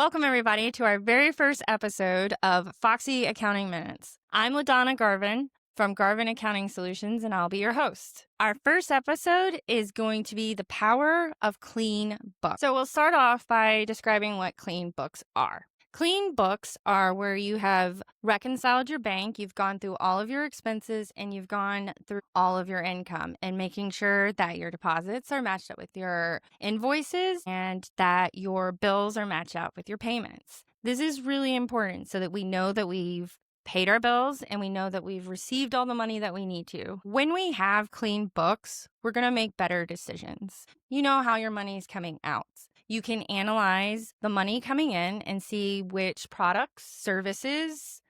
Welcome, everybody, to our very first episode of Foxy Accounting Minutes. I'm LaDonna Garvin from Garvin Accounting Solutions, and I'll be your host. Our first episode is going to be the power of clean books. So we'll start off by describing what clean books are. Clean books are where you have reconciled your bank, you've gone through all of your expenses, and you've gone through all of your income and making sure that your deposits are matched up with your invoices and that your bills are matched up with your payments. This is really important so that we know that we've paid our bills and we know that we've received all the money that we need to. When we have clean books, we're going to make better decisions. You know how your money is coming out. You can analyze the money coming in and see which products, services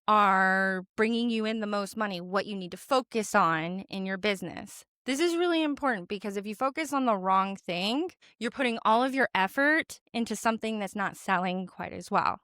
are bringing you in the most money, what you need to focus on in your business. This is really important because if you focus on the wrong thing, you're putting all of your effort into something that's not selling quite as well.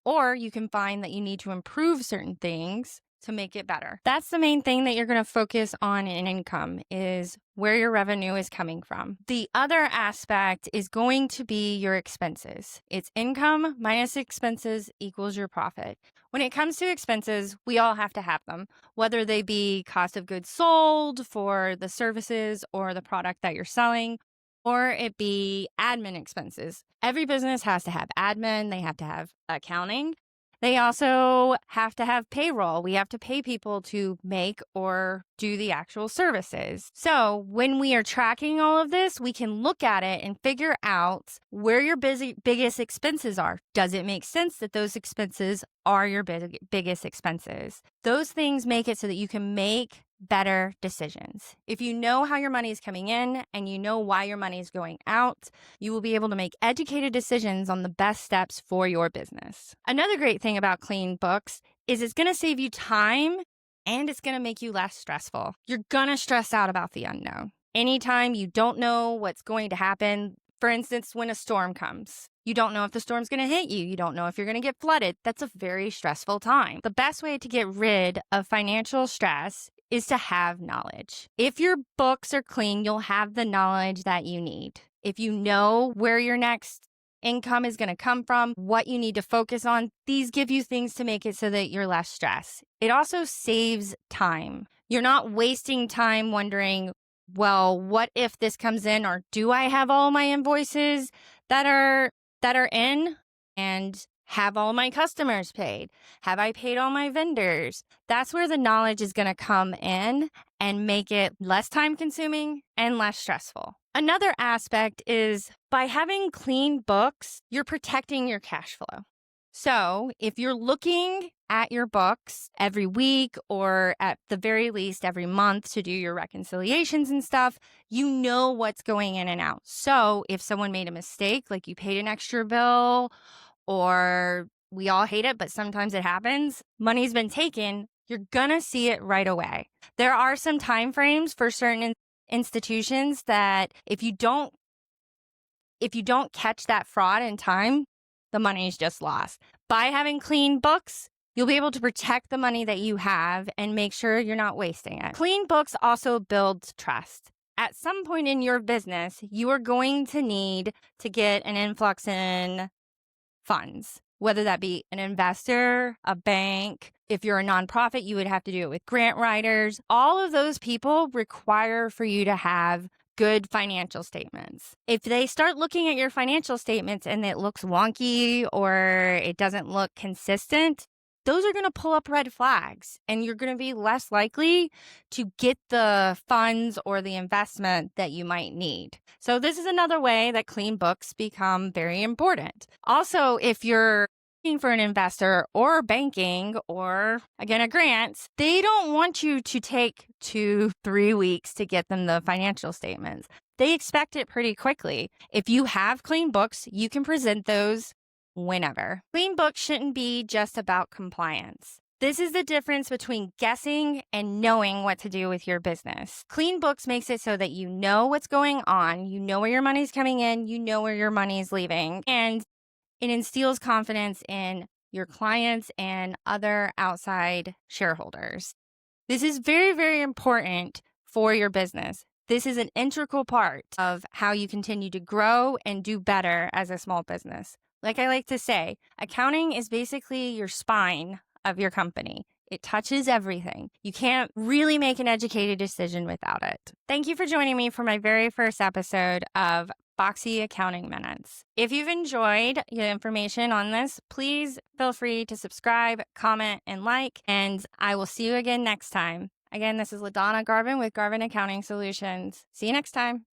Or you can find that you need to improve certain things to make it better. That's the main thing that you're going to focus on in income is where your revenue is coming from. The other aspect is going to be your expenses. It's income minus expenses equals your profit. When it comes to expenses, we all have to have them, whether they be cost of goods sold for the services or the product that you're selling, or it be admin expenses. Every business has to have admin. They have to have accounting. They also have to have payroll. We have to pay people to make or do the actual services. So when we are tracking all of this, we can look at it and figure out where your biggest expenses are. Does it make sense that those expenses are your biggest expenses? Those things make it so that you can make better decisions. If you know how your money is coming in and you know why your money is going out, you will be able to make educated decisions on the best steps for your business. Another great thing about clean books is it's going to save you time and it's going to make you less stressful. You're going to stress out about the unknown. Anytime you don't know what's going to happen, for instance, when a storm comes, you don't know if the storm's going to hit you. You don't know if you're going to get flooded. That's a very stressful time. The best way to get rid of financial stress is to have knowledge. If your books are clean, you'll have the knowledge that you need. If you know where your next income is going to come from, what you need to focus on, these give you things to make it so that you're less stressed. It also saves time. You're not wasting time wondering, well, what if this comes in, or do I have all my invoices that are in and have all my customers paid? Have I paid all my vendors? That's where the knowledge is going to come in and make it less time consuming and less stressful. Another aspect is by having clean books, you're protecting your cash flow. So if you're looking at your books every week or at the very least every month to do your reconciliations and stuff, you know what's going in and out. So if someone made a mistake, like you paid an extra bill, or we all hate it, but sometimes it happens, money's been taken, you're gonna see it right away. There are some time frames for certain institutions that if you don't catch that fraud in time, the money's just lost. By having clean books, you'll be able to protect the money that you have and make sure you're not wasting it. Clean books also build trust. At some point in your business, you are going to need to get an influx in funds, whether that be an investor, a bank. If you're a nonprofit, you would have to do it with grant writers. All of those people require for you to have good financial statements. If they start looking at your financial statements and it looks wonky or it doesn't look consistent, those are going to pull up red flags and you're going to be less likely to get the funds or the investment that you might need. So this is another way that clean books become very important. Also, if you're looking for an investor or banking or, again, a grant, they don't want you to take 2-3 weeks to get them the financial statements. They expect it pretty quickly. If you have clean books, you can present those whenever. Clean books shouldn't be just about compliance. This is the difference between guessing and knowing what to do with your business. Clean books makes it so that you know what's going on, you know where your money's coming in, you know where your money's leaving, and it instills confidence in your clients and other outside shareholders. This is very, very important for your business. This is an integral part of how you continue to grow and do better as a small business. Like I like to say, accounting is basically your spine of your company. It touches everything. You can't really make an educated decision without it. Thank you for joining me for my very first episode of Foxy Accounting Minutes. If you've enjoyed the information on this, please feel free to subscribe, comment, and like, and I will see you again next time. Again, this is LaDonna Garvin with Garvin Accounting Solutions. See you next time.